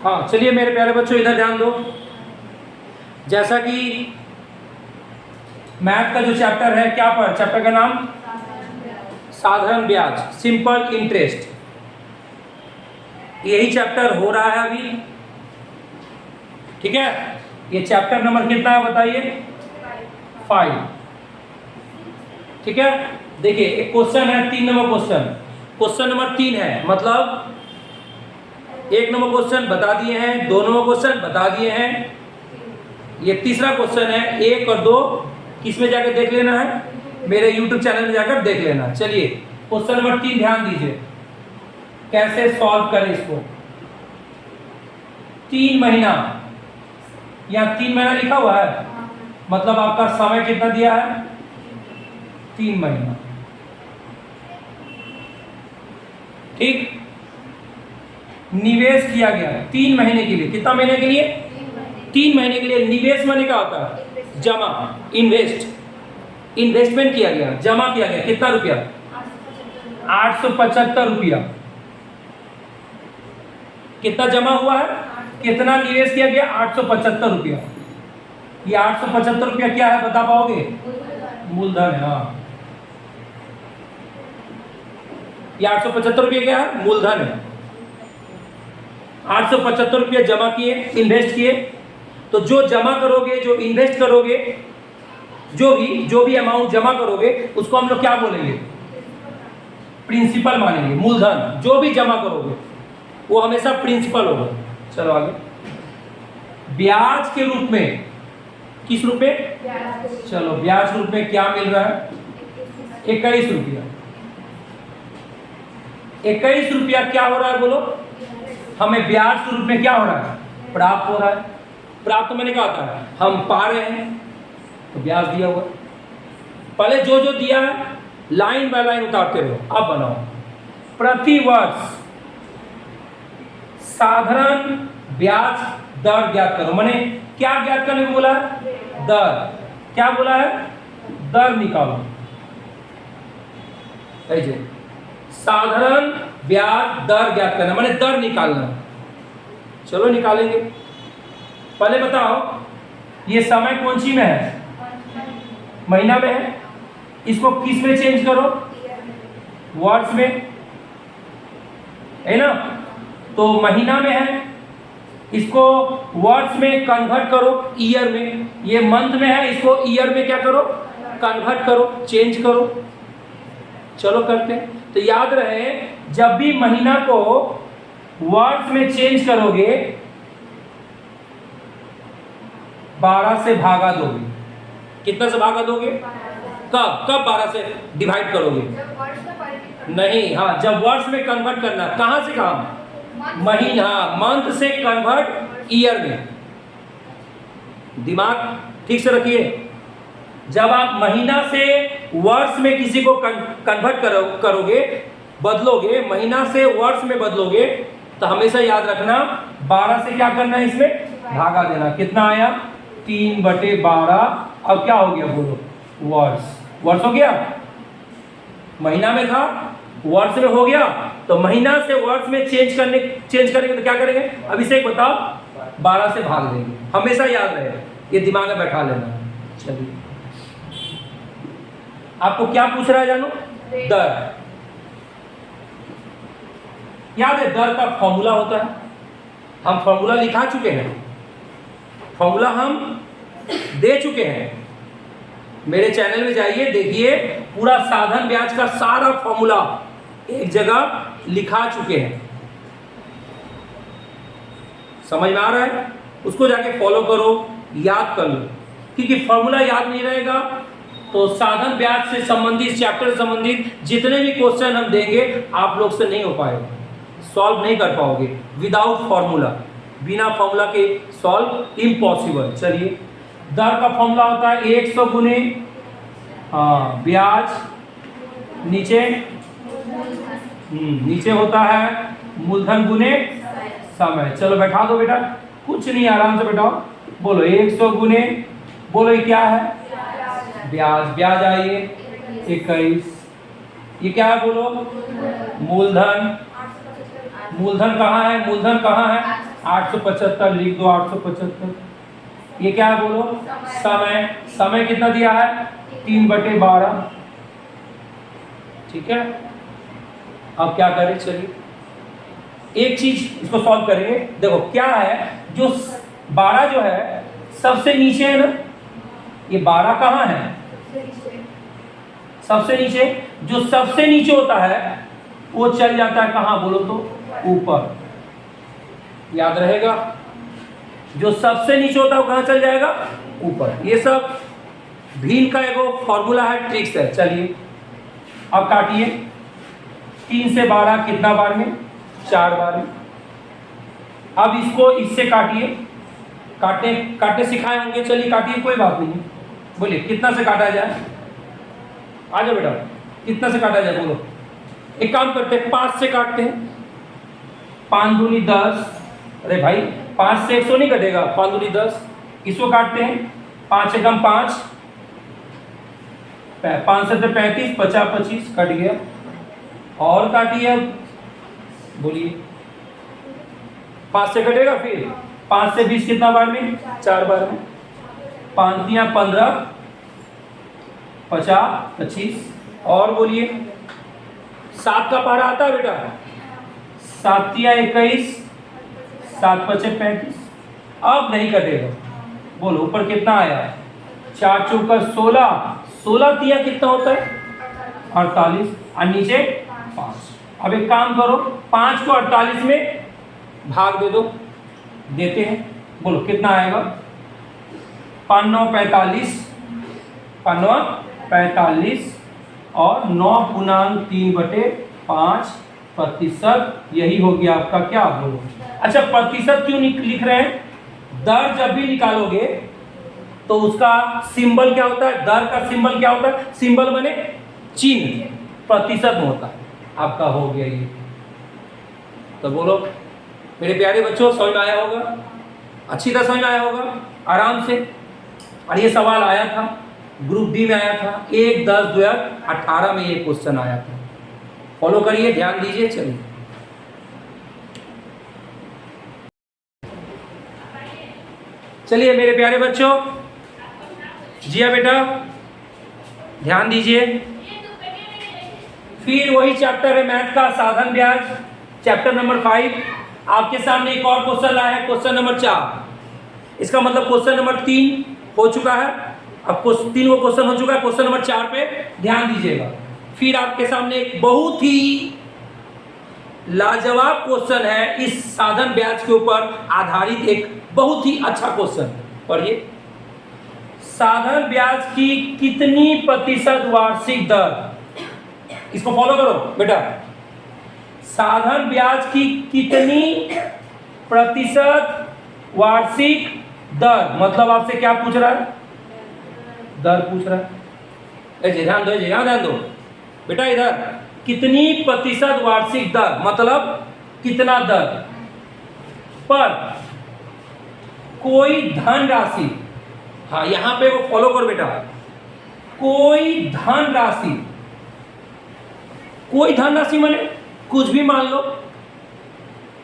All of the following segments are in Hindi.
हाँ चलिए मेरे प्यारे बच्चों इधर ध्यान दो। जैसा कि मैथ का जो चैप्टर है, क्या पर चैप्टर का नाम साधारण ब्याज, सिंपल इंटरेस्ट, यही चैप्टर हो रहा है अभी। ठीक है, ये चैप्टर नंबर कितना है बताइए? 5। ठीक है, देखिए एक क्वेश्चन है 3 नंबर क्वेश्चन, क्वेश्चन नंबर 3 है, मतलब 1 नंबर क्वेश्चन बता दिए हैं, 2 नंबर क्वेश्चन बता दिए हैं, ये तीसरा क्वेश्चन है। 1 और 2 किस में जाकर देख लेना है? मेरे YouTube चैनल में जाकर देख लेना। चलिए क्वेश्चन नंबर 3 ध्यान दीजिए, कैसे सॉल्व करें इसको। 3 महीना, यहाँ 3 महीना लिखा हुआ है, मतलब आपका समय कितना दिया है? 3 महीना। ठीक, निवेश किया गया 3 महीने के लिए। कितना महीने के लिए? 3 महीने के लिए। निवेश माने क्या होता है? जमा, इन्वेस्ट, इन्वेस्टमेंट किया गया, जमा किया गया। कितना रुपया? 875 रुपया। कितना जमा हुआ है? कितना निवेश किया गया? 875 रुपया। ये 875 रुपया क्या है बता पाओगे? मूलधन है। हाँ, ये 875 रुपया क्या है? मूलधन है। 875 रुपया जमा किए, इन्वेस्ट किए। तो जो जमा करोगे, जो इन्वेस्ट करोगे, जो भी अमाउंट जमा करोगे उसको हम लोग क्या बोलेंगे? प्रिंसिपल मानेंगे। मूलधन जो भी जमा करोगे वो हमेशा प्रिंसिपल होगा। चलो आगे। ब्याज के रूप में, किस रूप में? चलो ब्याज के रूप में क्या मिल रहा है? 21 रुपया। 21 रुपया क्या हो रहा है बोलो? हमें ब्याज के रूप में क्या हो रहा है? प्राप्त हो रहा है। प्राप्त मैंने कहा था हम पा रहे हैं तो ब्याज दिया हुआ। पहले जो जो दिया है लाइन बाय लाइन उतारते रहो। अब बनाओ प्रति वर्ष साधारण ब्याज दर ज्ञात करो। मैंने क्या ज्ञात करने को बोला है? दर। क्या बोला है? दर निकालो। साधारण ब्याज दर ज्ञात करना मैंने दर निकालना। चलो निकालेंगे। पहले बताओ ये समय कौन सी में है? महीना में है। इसको किस में चेंज करो? वर्ष में, है ना? तो महीना में है, इसको वर्ष में कन्वर्ट करो ईयर में। ये मंथ में है, इसको ईयर में क्या करो? कन्वर्ट करो, चेंज करो। चलो करते हैं। तो याद रहे जब भी महीना को वर्ष में चेंज करोगे 12 से भागा दोगे। कितना से भागा दोगे? कब 12 से डिवाइड करोगे? नहीं, हाँ जब वर्ष में कन्वर्ट करना। कहां से कहां? महीना, मंथ से कन्वर्ट ईयर में। दिमाग ठीक से रखिए। जब आप महीना से वर्ष में किसी को कन्वर्ट करोगे, बदलोगे, महीना से वर्ष में बदलोगे, तो हमेशा याद रखना 12 से क्या करना है? इसमें भागा देना। कितना आया? 3/12। अब क्या हो गया बोलो? वर्ष। वर्ष हो गया। महीना में था, वर्ष में हो गया। तो महीना से वर्ष में चेंज करेंगे तो क्या करेंगे? अभिषेक बताओ। 12 से भाग देंगे। हमेशा याद रहे, ये दिमाग में बैठा लेना। चलिए आपको क्या पूछ रहा है जानो? दर। याद है दर का फॉर्मूला होता है? हम फॉर्मूला लिखा चुके हैं, फॉर्मूला हम दे चुके हैं। मेरे चैनल में जाइए, देखिए पूरा साधारण ब्याज का सारा फॉर्मूला एक जगह लिखा चुके हैं। समझ में आ रहा है? उसको जाके फॉलो करो, याद कर लो। क्योंकि फॉर्मूला याद नहीं रहेगा तो साधारण ब्याज से संबंधित, चैप्टर से संबंधित जितने भी क्वेश्चन हम देंगे आप लोग से नहीं हो पाएगा, सॉल्व नहीं कर पाओगे विदाउट फॉर्मूला। बिना फॉर्मूला के सॉल्व इम्पॉसिबल। चलिए दर का फॉर्मूला होता है 100 गुने ब्याज, नीचे होता है मूलधन गुने समय। चलो बैठा दो बेटा, कुछ नहीं, आराम से बैठाओ। बोलो 100 गुने, बोलो ये क्या है? ब्याज। ब्याज आइए 21। ये क्या है बोलो? मूलधन। मूलधन कहाँ है? मूलधन कहाँ है? 875 लिख दो 875। ये क्या है बोलो? समय। समय कितना दिया है? 3/12। ठीक है, अब क्या करें? चलिए एक चीज इसको सॉल्व करेंगे। देखो क्या है, जो 12 जो है सबसे नीचे है ना, ये 12 कहाँ है? सबसे नीचे। जो सबसे नीचे होता है वो चल जाता है कहाँ बोलो तो? ऊपर। याद रहेगा, जो सबसे नीचे होता है वो कहाँ चल जाएगा? ऊपर। ये सब भील का एगो फॉर्मूला है, ट्रिक्स है। चलिए अब काटिए। 3 से 12 कितना बार में? 4 बार में। अब इसको इससे काटिए। काटने सिखाए होंगे, चलिए काटिए, कोई बात नहीं। बोलिए कितना से काटा जाए? आ जाओ बेटा, कितना से काटा जाए बोलो? एक काम करते हैं, 5 से काटते हैं। 5 दूनी 10। अरे भाई 5 से 100 नहीं कटेगा, 5 दूनी 10। इसको काटते हैं। 5 एकम 5, 5 से 35, 50 25 कट गया। और काटिए अब, बोलिए 5 से कटेगा, फिर 5 से 20 कितना बार में? 4 बार में। 5 दिया 15, 50 25। और बोलिए 7 का पारा आता है बेटा? 7 तिया 21, 7 पचे 35। अब नहीं कटेगा, बोलो ऊपर कितना आया? 4 चौका 16, 16 तिया कितना होता है? 48। और नीचे 5। अब एक काम करो, 5 को 48 में भाग दे दो। देते हैं, बोलो कितना आएगा? 5 9 45, 5 9 45 और 9/3/5%। यही हो गया आपका क्या बोलो? अच्छा प्रतिशत क्यों लिख रहे हैं? दर जब भी निकालोगे तो उसका सिंबल क्या होता है? दर का सिंबल क्या होता है? सिंबल बने चिन्ह प्रतिशत में होता है। आपका हो गया ये। तो बोलो मेरे प्यारे बच्चों, समझ में आया होगा? अच्छी तरह समझ में आया होगा, आराम से। और ये सवाल आया था, ग्रुप डी में आया था, 1/10/2018 में ये क्वेश्चन आया था। फॉलो करिए, ध्यान दीजिए। चलिए चलिए मेरे प्यारे बच्चों, जिया बेटा ध्यान दीजिए। फिर वही चैप्टर है मैथ का, साधन ब्याज, चैप्टर नंबर 5। आपके सामने एक और क्वेश्चन लाया है, क्वेश्चन नंबर 4। इसका मतलब क्वेश्चन नंबर 3 हो चुका है। अब 3 वो क्वेश्चन हो चुका है, क्वेश्चन नंबर 4 पे ध्यान दीजिएगा। फिर आपके सामने एक बहुत ही लाजवाब क्वेश्चन है, इस साधन ब्याज के ऊपर आधारित एक बहुत ही अच्छा क्वेश्चन। पढ़िए, साधन ब्याज की कितनी प्रतिशत वार्षिक दर? इसको फॉलो करो बेटा। साधन ब्याज की कितनी प्रतिशत वार्षिक दर, मतलब आपसे क्या पूछ रहा है? दर पूछ रहा है। ध्यान दो, ध्यान दो बेटा। इधर कितनी प्रतिशत वार्षिक दर, मतलब कितना दर पर कोई धनराशि। हाँ यहां पे वो फॉलो करो बेटा। कोई धनराशि, कोई धनराशि माने कुछ भी मान लो।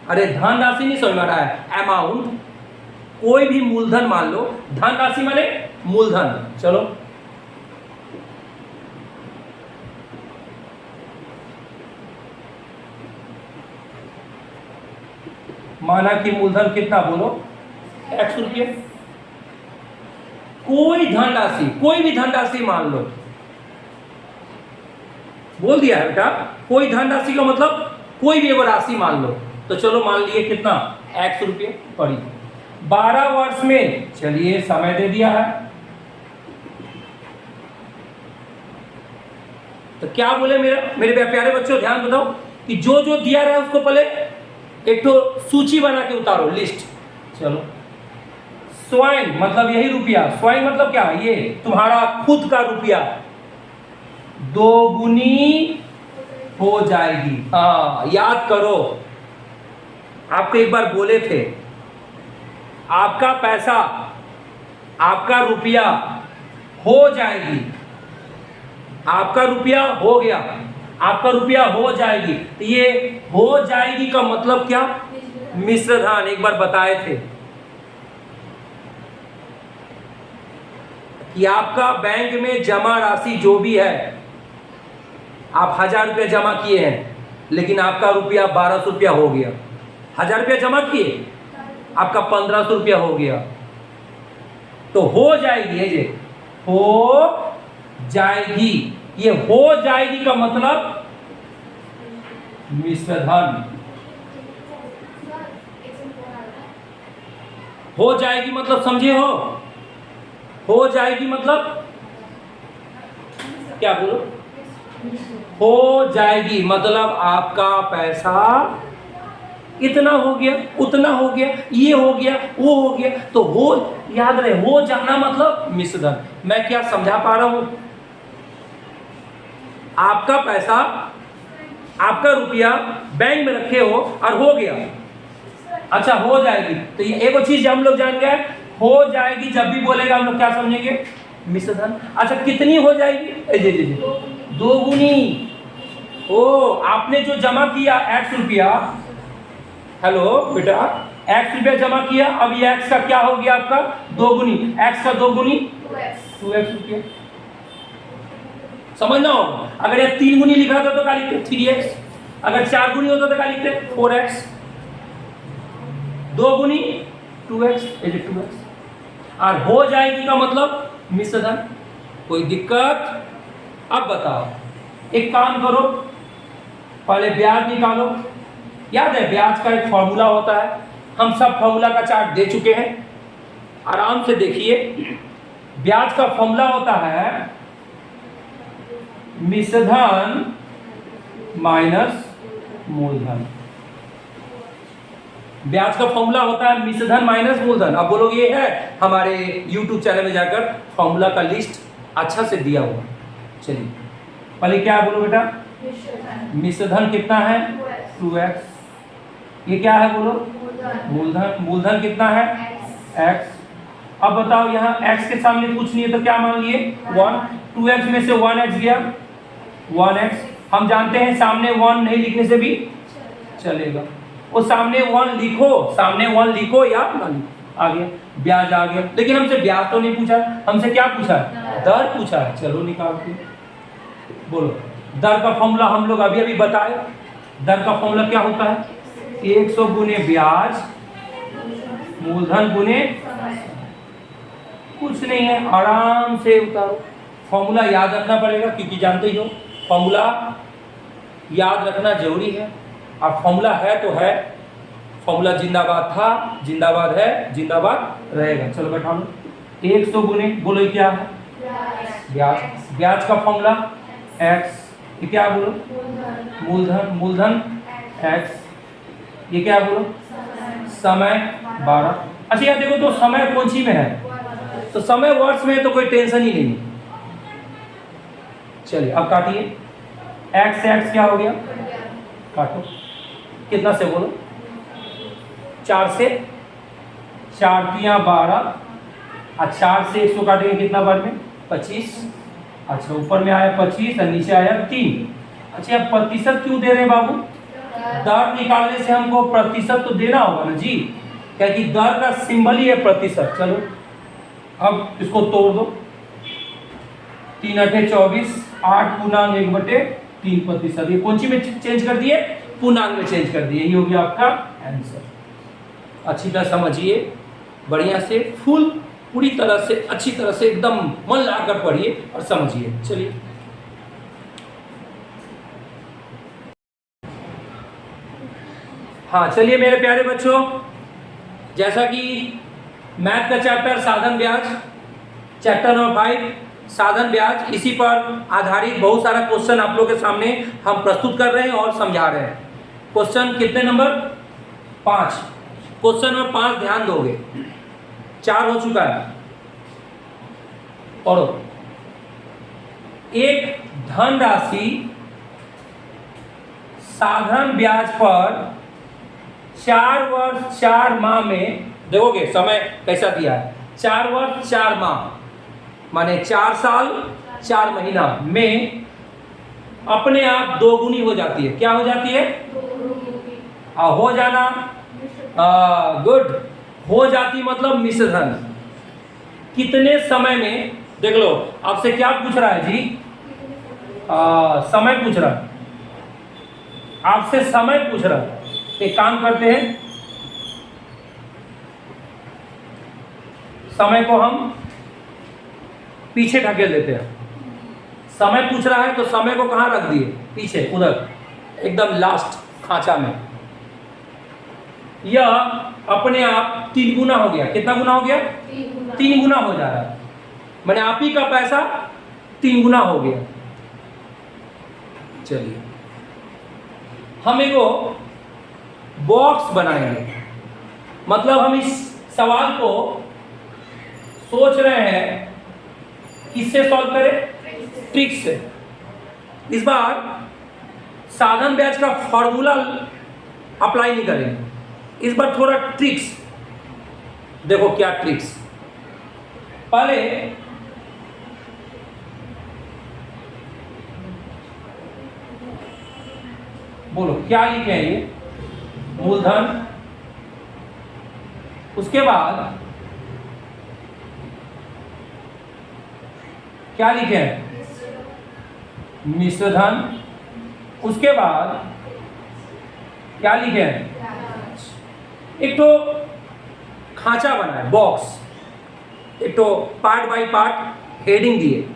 अरे धनराशि नहीं समझ में आ रहा है, अमाउंट। कोई भी मूलधन मान लो, धनराशि माने मूलधन। चलो माना कि मूलधन कितना बोलो? x रुपये। कोई धनराशि, कोई भी धनराशि मान लो। बोल दिया है बेटा, कोई धनराशि का मतलब कोई भी एगो राशि मान लो। तो चलो मान लिए कितना? x रुपये। पढ़ी 12 वर्ष में, चलिए समय दे दिया है। तो क्या बोले मेरे प्यारे बच्चों, ध्यान बताओ कि जो जो दिया रहा है उसको पहले एक तो सूची बना के उतारो, लिस्ट। चलो स्वयं मतलब यही रुपया, स्वयं मतलब क्या? ये तुम्हारा खुद का रुपया दोगुनी हो जाएगी। हाँ याद करो, आपको एक बार बोले थे, आपका पैसा, आपका रुपया हो जाएगी। आपका रुपया हो गया, आपका रुपया हो जाएगी। तो ये हो जाएगी का मतलब क्या? मिश्र धन एक बार बताए थे कि आपका बैंक में जमा राशि जो भी है, आप 1000 रुपया जमा किए हैं लेकिन आपका रुपया 1200 रुपया हो गया। 1000 रुपया जमा किए, आपका 1500 रुपया हो गया, तो हो जाएगी, ये हो जाएगी, ये हो जाएगी का मतलब मिश्र धन। हो जाएगी मतलब समझे हो जाएगी मतलब क्या बोलो? हो जाएगी मतलब आपका पैसा इतना हो गया, उतना हो गया, ये हो गया, वो हो गया, तो हो याद रहे, हो जाना मतलब मिश्र धन। मैं क्या समझा पा रहा हूं? आपका पैसा, आपका रुपया बैंक में रखे हो और हो गया, अच्छा हो जाएगी, तो ये एक चीज हम लोग जान गए, हो जाएगी जब भी बोलेगा हम लोग क्या समझेंगे? मिश्र धन। अच्छा कितनी हो जाएगी? जी दोगुनी। ओ आपने जो जमा किया x रुपया, हेलो बेटा, x रुपया जमा किया, अब ये x का क्या हो गया आपका? दोगुनी। x का दोगुनी 2x रुपया। समझना होगा, अगर ये 3 गुनी लिखा था तो क्या लिखते? 3x। अगर 4 गुनी होता तो क्या लिखते? 4x। 2 गुनी 2x, 2x। और हो जाएगी का मतलब मिश्र धन। कोई दिक्कत? अब बताओ, एक काम करो, पहले ब्याज निकालो। याद है ब्याज का एक फॉर्मूला होता है, हम सब फॉर्मूला का चार्ट दे चुके हैं, आराम से देखिए। ब्याज का फॉर्मूला होता है मिश्र धन माइनस मूलधन। ब्याज का फॉर्मूला होता है मिश्र धन माइनस मूलधन। अब बोलोगे ये है, हमारे YouTube चैनल में जाकर फॉर्मूला का लिस्ट अच्छा से दिया हुआ। चलिए पहले क्या बोलो बेटा? मिश्र धन कितना है? 2x। ये क्या है बोलो? मूलधन। मूलधन कितना है? x। अब बताओ यहाँ x के सामने कुछ नहीं है तो क्या मान लिए? 1। 2x में से 1x गया, 1x। हम जानते हैं सामने 1 नहीं लिखने से भी चलेगा, वो सामने 1 लिखो, सामने 1 लिखो या ना लिखो, आ गया ब्याज आ गया। लेकिन हमसे ब्याज तो नहीं पूछा, हमसे क्या पूछा? दर पूछा है। चलो निकालते, बोलो दर का फॉर्मूला हम लोग अभी अभी बताए। दर का फॉर्मूला क्या होता है? 100 गुने ब्याज मूलधन गुने, कुछ नहीं है, आराम से उतारो। फॉर्मूला याद रखना पड़ेगा क्योंकि जानते ही हो फॉर्मूला याद रखना जरूरी है। और फॉर्मूला है तो है, फॉर्मूला जिंदाबाद था, जिंदाबाद है, जिंदाबाद रहेगा। चलो बैठा लो। 100 गुने, बोलो क्या है? ब्याज। ब्याज का फॉर्मूला x। ये क्या बोलो? मूलधन। मूलधन x। ये क्या बोलो? समय 12। अच्छा यार देखो, तो समय कौन सी में है? तो समय वर्ष में है तो कोई टेंशन ही नहीं। चलिए अब काटिए। x से x क्या हो गया? काटो। कितना से बोलो? 4 से, 4 तियां 12, और 4 से 100 काटेंगे कितना बार में? 25। अच्छा ऊपर में आया 25 और नीचे आया 3। अच्छा अब प्रतिशत क्यों दे रहे हैं बाबू? दर निकालने से हमको प्रतिशत तो देना होगा ना जी, क्योंकि दर का सिंबल ही है प्रतिशत। चलो अब इसको तोड़ दो। 3 8 24, 8/1/3%। ये कौन सी में चेंज कर दिए? पूर्णांक में चेंज कर दिए। ये हो गया आपका आंसर। अच्छी तरह समझिए, बढ़िया से, फुल पूरी तरह से, अच्छी तरह से एकदम मन लगाकर पढ़िए और समझिए। चलिए हाँ, चलिए मेरे प्यारे बच्चों, जैसा कि मैथ का चैप्टर साधन ब्याज, चैप्टर नंबर 5 साधन ब्याज, इसी पर आधारित बहुत सारा क्वेश्चन आप लोग के सामने हम प्रस्तुत कर रहे हैं और समझा रहे हैं। क्वेश्चन कितने नंबर? 5। क्वेश्चन नंबर 5 ध्यान दोगे, 4 हो चुका है। पढ़ो। एक धनराशि साधन ब्याज पर 4 वर्ष 4 माह में, देखोगे समय कैसा दिया है, 4 वर्ष 4 माह माने 4 साल 4 महीना में अपने आप दोगुनी हो जाती है। क्या हो जाती है? हो जाना गुड। हो जाती मतलब मिश्र धन। कितने समय में, देख लो आपसे क्या पूछ रहा है जी, समय पूछ रहा है, आपसे समय पूछ रहा है। एक काम करते हैं, समय को हम पीछे ढकेल देते हैं। समय पूछ रहा है तो समय को कहाँ रख दिए, पीछे, उधर एकदम लास्ट खांचा में। यह अपने आप 3 गुना हो गया। कितना गुना हो गया? 3 गुना हो जा रहा है। मैंने आप ही का पैसा 3 गुना हो गया। चलिए हम एगो बॉक्स बनाएंगे। मतलब हम इस सवाल को सोच रहे हैं किससे सॉल्व करें? ट्रिक से। इस बार साधन ब्याज का फॉर्मूला अप्लाई नहीं करेंगे, इस बार थोड़ा ट्रिक्स। देखो क्या ट्रिक्स। पहले बोलो क्या लिखे हैं ये? मूलधन, उसके बाद क्या लिखे हैं? मिश्र धन, उसके बाद क्या लिखे हैं? एक तो खांचा बना है, बॉक्स, एक तो पार्ट बाय पार्ट हेडिंग दिए,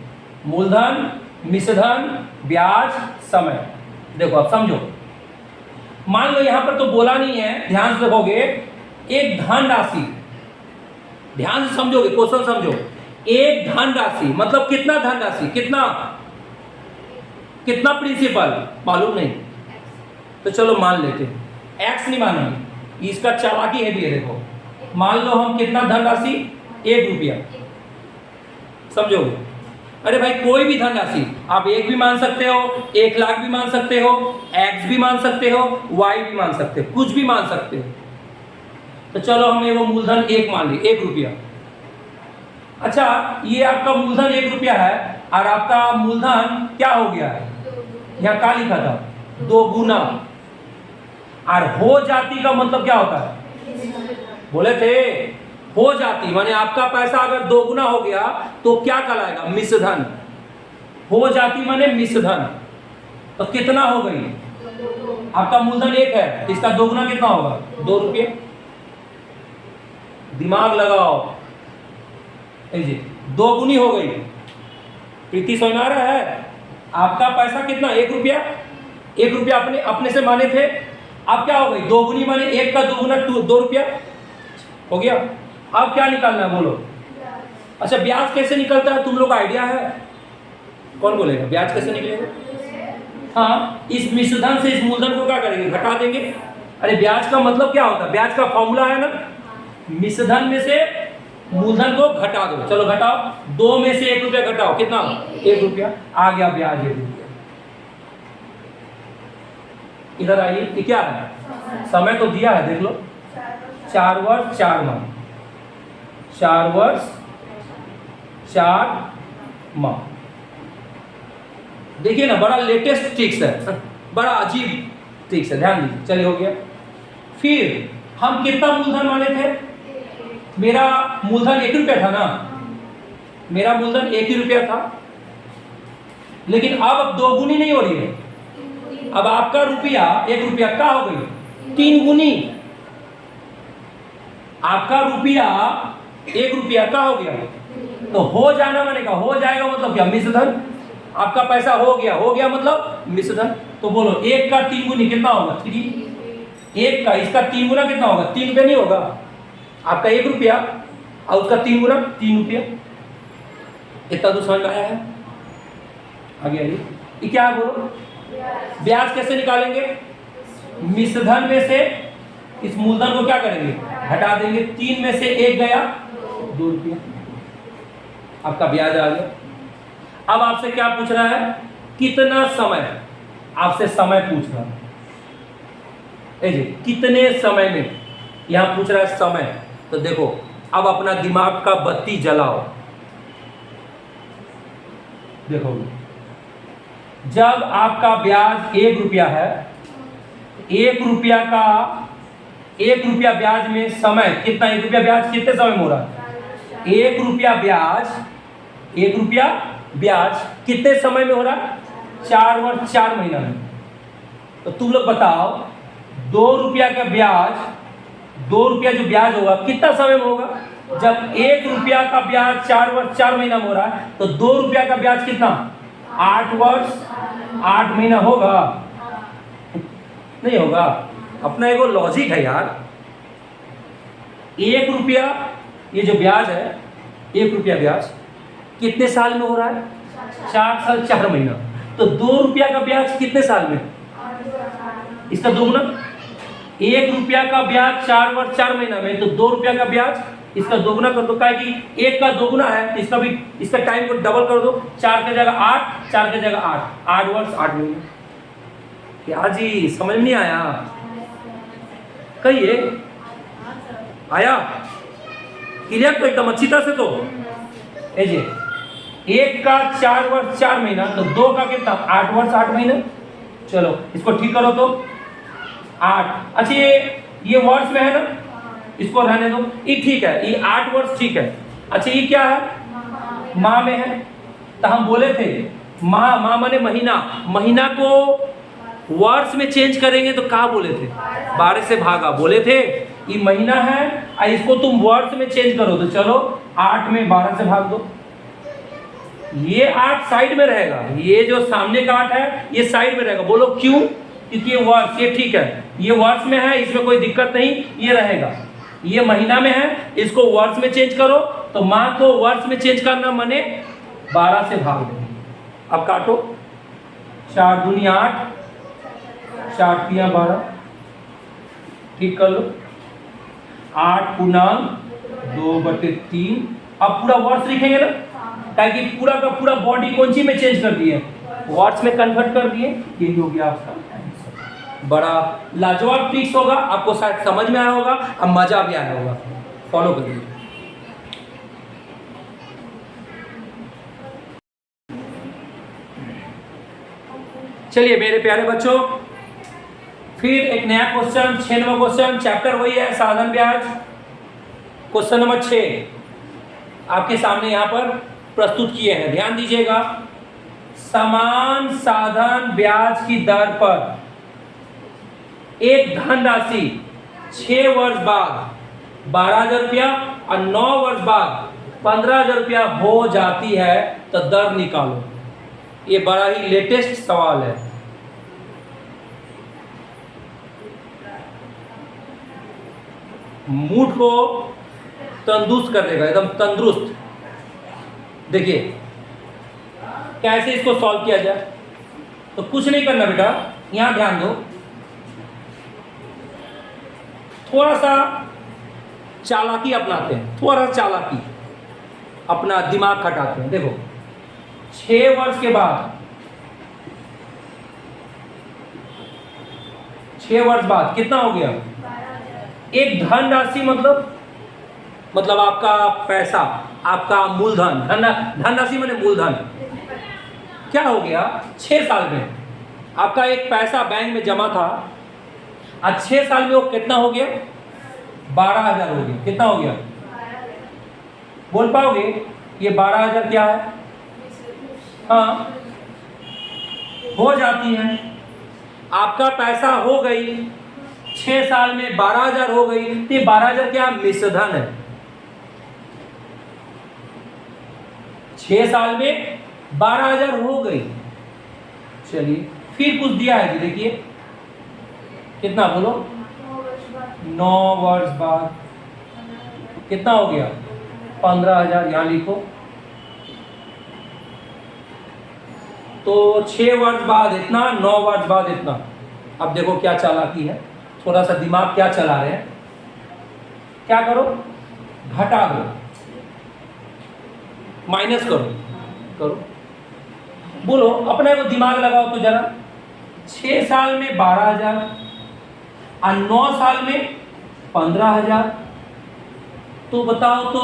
मूलधन, मिश्रधन, ब्याज, समय। देखो अब समझो, मान लो यहां पर तो बोला नहीं है, ध्यान से देखोगे, एक धन राशि, ध्यान से समझोगे, क्वेश्चन समझो। एक धन राशि मतलब कितना धन राशि, कितना कितना प्रिंसिपल मालूम नहीं, तो चलो मान लेते हैं। एक्स नहीं मानेंगे, इसका चालाकी है भी है। देखो मान लो हम कितना धन राशि, 1 रुपया, समझोगे? अरे भाई कोई भी धन राशि आप 1 भी मान सकते हो, 1 लाख भी मान सकते हो, एक्स भी मान सकते हो, वाई भी मान सकते हो, कुछ भी मान सकते हो। तो चलो हम वो मूलधन 1 मान ली, 1 रुपया। अच्छा ये आपका मूलधन 1 रुपया है और आपका मूलधन क्या हो गया है? यहाँ क्या लिखा था? 2 गुना। और हो जाती का मतलब क्या होता है? बोले थे हो जाती माने आपका पैसा अगर 2 गुना हो गया तो क्या कहलाएगा? मिश्रधन। हो जाती माने मिश्रधन। तो कितना हो गई? आपका मूलधन 1 है, इसका 2 गुना कितना होगा? 2 रुपये। दिमाग लगाओ, 2 गुनी हो गई। प्रीति समझ आ रहा है? आपका पैसा कितना? 1 रुपया। 1 रुपया अपने से माने थे, अब क्या हो गई? 2 गुनी माने 1 का 2 गुना 2 रुपया हो गया। अब क्या निकालना है बोलो? अच्छा ब्याज कैसे निकलता है तुम लोग का आइडिया है? कौन बोलेगा ब्याज कैसे निकलेगा? हाँ, इस मिश्रधन से इस मूलधन को क्या करेंगे? घटा देंगे। अरे ब्याज का मतलब क्या होता है? ब्याज का फॉर्मूला है ना, मिश्रधन में से मूलधन को घटा दो। चलो घटाओ, 2 में से 1 रुपया घटाओ, कितना? 1 रुपया। आ गया ब्याज 1 रुपया। इधर आइए, ये क्या है? समय तो दिया है, देख लो, 4 वर्ष 4 माह, 4 वर्ष 4 माह। देखिए ना, बड़ा लेटेस्ट ट्रिक्स है, बड़ा अजीब ट्रिक्स है, ध्यान दीजिए। चलिए हो गया। फिर हम कितना मूलधन माने थे? मेरा मूलधन 1 रुपया था ना, मेरा मूलधन 1 ही रुपया था। लेकिन अब 2 गुनी नहीं हो रही है, अब आपका रुपया 1 रुपया क्या हो गई? 3 गुनी। आपका रुपया 1 रुपया का हो गया। तो हो जाना माने का हो जाएगा मतलब क्या? मिश्रधन। आपका पैसा हो गया मतलब मिश्रधन। तो बोलो 1 का 3 गुनी कितना होगा? 3। 1 का इसका 3 गुना कितना होगा? 3 रुपया नहीं होगा? आपका 1 रुपया और उसका 3 गुना 3 रुपया। इतना तो समझ में आया है? आगे आइए, ये क्या है बोलो? ब्याज कैसे निकालेंगे? मिश्रधन में से इस मूलधन को क्या करेंगे? हटा देंगे। 3 में से 1 गया, 2 रुपया, आपका ब्याज आ गया। अब आपसे क्या पूछ रहा है? कितना समय? आपसे समय पूछ रहा है, कितने समय में, यहां पूछ रहा है समय। तो देखो अब अपना दिमाग का बत्ती जलाओ। देखो जब आपका ब्याज 1 रुपया है, 1 रुपया का 1 रुपया ब्याज में समय कितना, 1 रुपया ब्याज कितने समय में हो रहा है? 1 रुपया ब्याज, 1 रुपया ब्याज कितने समय में हो रहा है? 4 वर्ष 4 महीना में। तो तुम लोग बताओ 2 रुपया का ब्याज, 2 रुपया जो ब्याज होगा कितना समय में होगा? जब 1 रुपया का ब्याज 4 वर्ष 4 महीना में हो रहा है तो 2 रुपया का ब्याज कितना? 8 वर्ष 8 महीना होगा? नहीं होगा। अपना एगो लॉजिक है यार। 1 रुपया ये जो ब्याज है, 1 रुपया ब्याज कितने साल में हो रहा है? 4 साल 4 महीना। तो 2 रुपया का ब्याज कितने साल में? इसका दोगुना। 1 रुपया का ब्याज 4 वर्ष 4 महीना में, तो 2 रुपया का ब्याज इसका दोगुना कर दो। क्या है कि 1 का दोगुना है तो इसका भी, इसका टाइम को डबल कर दो। 4 की जगह 8, 4 की जगह 8, 8 वर्ष 8 महीने। क्या जी समझ में नहीं आया? कहिए आया क्लियर? तो एकदम अच्छी तरह से। तो जी 1 का 4 वर्ष 4 महीना, तो 2 का कितना? 8 वर्ष 8 महीना। चलो इसको ठीक करो तो 8। अच्छा ये वर्ष में है ना, इसको रहने दो, ये ठीक है, ये 8 वर्ष ठीक है। अच्छा ये क्या है? माह में है। तो हम बोले थे माह, माह माने महीना, महीना को वर्ष में चेंज करेंगे तो क्या बोले थे? 12 से भागा बोले थे। ये महीना है और इसको तुम वर्ष में चेंज करो तो चलो 8 में 12 से भाग दो। ये 8 साइड में रहेगा, ये जो सामने का 8 है ये साइड में रहेगा। बोलो क्यों? क्योंकि ये वर्ष, ये ठीक है, ये वर्ष में है, इसमें कोई दिक्कत नहीं, ये रहेगा। ये महीना में है, इसको वर्ष में चेंज करो तो माह को वर्ष में चेंज करना माने 12 से भाग दो। अब काटो, 4 दूनी 8, 4 तिया 12, ठीक कर लो। 8 पूर्णांक 2/3। अब पूरा वर्ष लिखेंगे ना, ताकि पूरा का पूरा बॉडी कौन सी में चेंज कर दिए? वर्ड्स में कन्वर्ट कर दिए। यही हो गया आपका आंसर। बड़ा लाजवाब ट्रिक्स होगा, आपको शायद समझ में आया होगा, अब मजा भी आया होगा। फॉलो करिए। चलिए मेरे प्यारे बच्चों, फिर एक नया क्वेश्चन, 6 नंबर क्वेश्चन, चैप्टर वही है साधन ब्याज। क्वेश्चन नंबर 6 आपके सामने यहाँ पर प्रस्तुत किए हैं, ध्यान दीजिएगा। समान साधन ब्याज की दर पर एक धनराशि 6 वर्ष बाद 12,000 रुपया और 9 वर्ष बाद 15,000 रुपया हो जाती है तो दर निकालो। ये बड़ा ही लेटेस्ट सवाल है। मूड को तंदुरुस्त कर देगा, एकदम तंदुरुस्त। देखिए कैसे इसको सॉल्व किया जाए। तो कुछ नहीं करना बेटा, यहां ध्यान दो, थोड़ा सा चालाकी अपनाते हैं, थोड़ा चालाकी, अपना दिमाग खटाते हैं। देखो 6 वर्ष के बाद, 6 वर्ष बाद कितना हो गया? एक धनराशि मतलब आपका पैसा, आपका मूलधन, धनराशि माने मूलधन। क्या हो गया? 6 साल में आपका एक पैसा बैंक में जमा था, आज 6 साल में वो कितना हो गया? 12,000 हो गया। कितना हो गया? बोल पाओगे? ये 12,000 क्या है? हाँ हो जाती है। आपका पैसा हो गई 6 साल में 12,000 हो गई, तो ये 12,000 क्या? मिश्रधन है। 6 साल में 12,000 हो गई। चलिए फिर कुछ दिया है जी, देखिए कितना बोलो? 9 वर्ष बाद कितना हो गया? 15,000। यहाँ लिखो। तो 6 वर्ष बाद इतना, 9 वर्ष बाद इतना। अब देखो क्या चालाकी है, थोड़ा सा दिमाग क्या चला रहे हैं। क्या करो? घटा दो, माइनस करो। बोलो अपने को दिमाग लगाओ तो जरा। 6 साल में 12,000 और 9 साल में 15,000, तो बताओ तो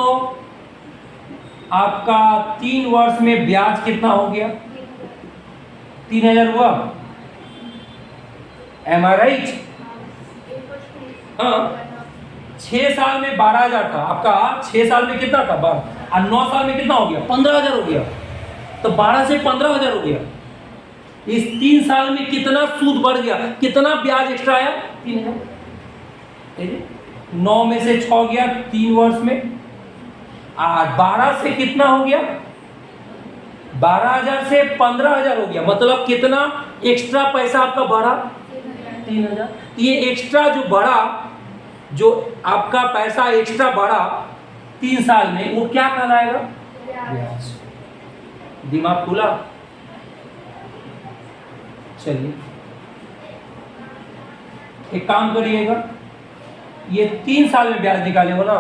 आपका 3 वर्ष में ब्याज कितना हो गया? 3,000 हुआ। एम आई राइट? हाँ, 6 साल में 12,000 था आपका, 6 साल में कितना था 12, और 9 साल में कितना हो गया 15,000 हो गया, तो 12 से 15,000 हो गया। इस 3 साल में कितना सूद बढ़ गया, कितना ब्याज एक्स्ट्रा आया 3,000। 9 में से 6 गया 3 वर्ष में, और 12 से कितना हो गया 12,000 से 15,000 हो गया, मतलब कितना एक्स्ट्रा पैसा आपका बढ़ा 3,000। ये एक्स्ट्रा जो बढ़ा, जो आपका पैसा एक्स्ट्रा बढ़ा 3 साल में, वो क्या कहलाएगा ब्याज। दिमाग खुला। चलिए एक काम करिएगा, ये 3 साल में ब्याज निकाले हो ना,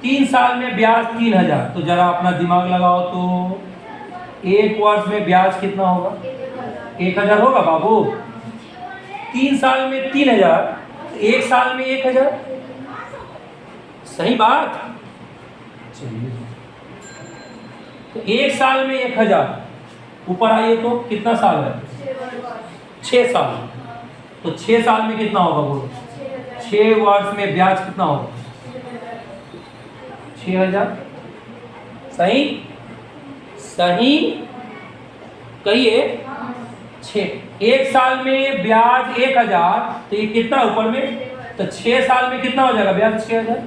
3 साल में ब्याज 3,000, तो जरा अपना दिमाग लगाओ तो 1 वर्ष में ब्याज कितना होगा 1,000 होगा बाबू। 3 साल में 3,000, 1 साल में 1,000, सही बात। चलिए तो 1 साल में 1,000, ऊपर आइए तो कितना साल है 6 साल, तो 6 साल में कितना होगा बोलो, 6 वर्ष में ब्याज कितना होगा 6,000। सही सही कहिए 6। 1 साल में ब्याज 1,000, तो ये कितना ऊपर में, तो 6 साल में कितना हो जाएगा ब्याज 6,000।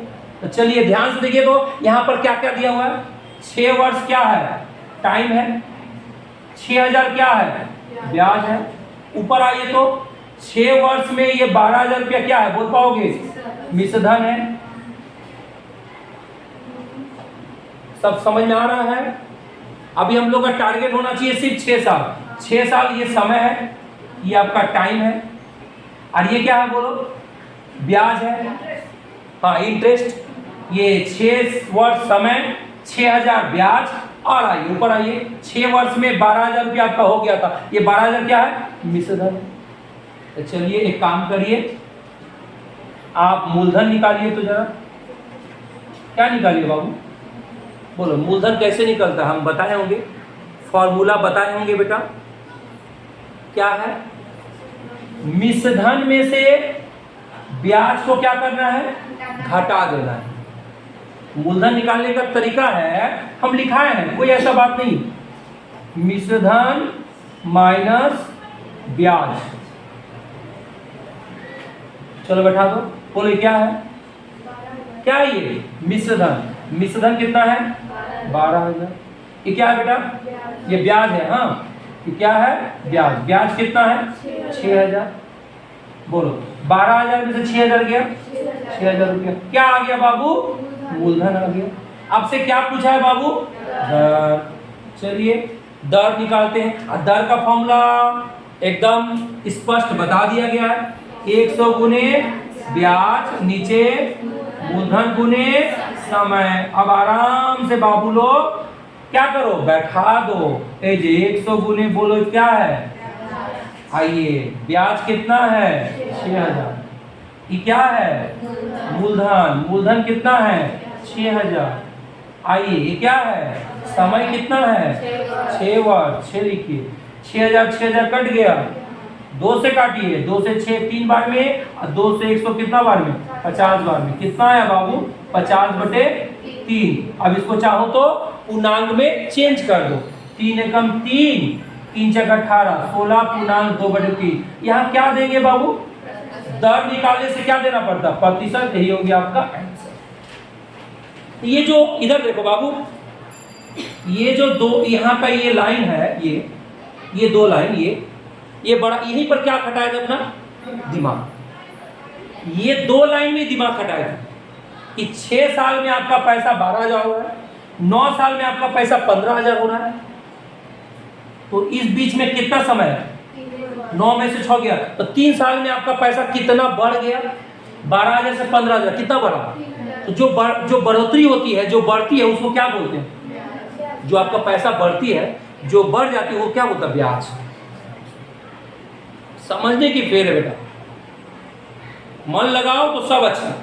तो चलिए ध्यान से देखिए, तो यहाँ पर क्या क्या दिया हुआ है, 6 वर्ष क्या है टाइम है, 6,000 क्या है ब्याज है। ऊपर आइए तो 6 वर्ष में ये 12,000 रुपया क्या है बोल पाओगे, मिश्रधन है। सब समझ में आ रहा है। अभी हम लोग का टारगेट होना चाहिए सिर्फ 6 साल। 6 साल ये समय है, ये आपका टाइम है, और ये क्या है बोलो ब्याज है, हाँ इंटरेस्ट। ये 6 वर्ष समय, 6,000 ब्याज, और आइए ऊपर आइए 6 वर्ष में 12,000 रुपया आपका हो गया था, ये 12,000 क्या है मिश्रधन। तो चलिए एक काम करिए, आप मूलधन निकालिए तो जरा, क्या निकालिए बाबू बोलो, मूलधन कैसे निकलता है हम बताए होंगे, फॉर्मूला बताए होंगे बेटा, क्या है मिश्रधन में से ब्याज को क्या करना है घटा देना है। मूलधन निकालने का तरीका है, हम लिखाए हैं, कोई ऐसा बात नहीं, मिश्रधन माइनस ब्याज। चलो बैठा दो, बोले क्या है, क्या है ये मिश्रधन। मिश्रधन कितना है 12,000। ये क्या है बेटा, ये ब्याज है, हाँ ये क्या है ब्याज। ब्याज कितना है 6,000। बोलो 12,000 में से 6,000 गया 6,000 रुपया, क्या आ गया बाबू मूलधन आ गया। आपसे क्या पूछा है बाबू दर। चलिए दर निकालते हैं, और दर का फॉर्मूला एकदम स्पष्ट बता दिया गया है, 100 गुने ब्याज नीचे मूलधन गुने समय। अब आराम से बाबू लोग क्या करो बैठा दो, ए जे 100 गुने बोलो क्या है, आइए ब्याज कितना है 6,000, ये क्या है मूलधन, मूलधन कितना है 6,000। आइए ये क्या है समय कितना है 6 वर्ष, 6 लिखिए 6,000 6,000 कट गया, 2 से काटिए, 2 से 6 3 बार में, और 2 से 100 कितना बार में 50 बार में, कितना आया बाबू 50/3। अब इसको चाहो तो पूर्णांक में चेंज कर दो, 3 एकम 3, 3 चक 18, 16 पूर्णांक 2/3। यहाँ क्या देंगे बाबू, दर निकालने से क्या देना पड़ता प्रतिशत, यही हो गया आपका आंसर। ये जो इधर देखो बाबू, ये जो दो यहाँ का ये लाइन है, ये 2 लाइन, ये बड़ा, यहीं पर क्या खटाएगा अपना दिमाग। ये 2 लाइन में दिमाग खटाएगा कि 6 साल में आपका पैसा 12,000 हो रहा है, 9 साल में आपका पैसा 15,000 हो रहा है, तो इस बीच में कितना समय है 9 में से 6 गया, तो 3 साल में आपका पैसा कितना बढ़ गया 12,000 से 15,000 कितना बढ़ा। तो जो बढ़ोतरी होती है, जो बढ़ती है उसको क्या बोलते हैं, जो आपका पैसा बढ़ती है, जो बढ़ जाती है वो क्या बोलता है ब्याज। समझने की फेर है बेटा, मन लगाओ तो सब अच्छा।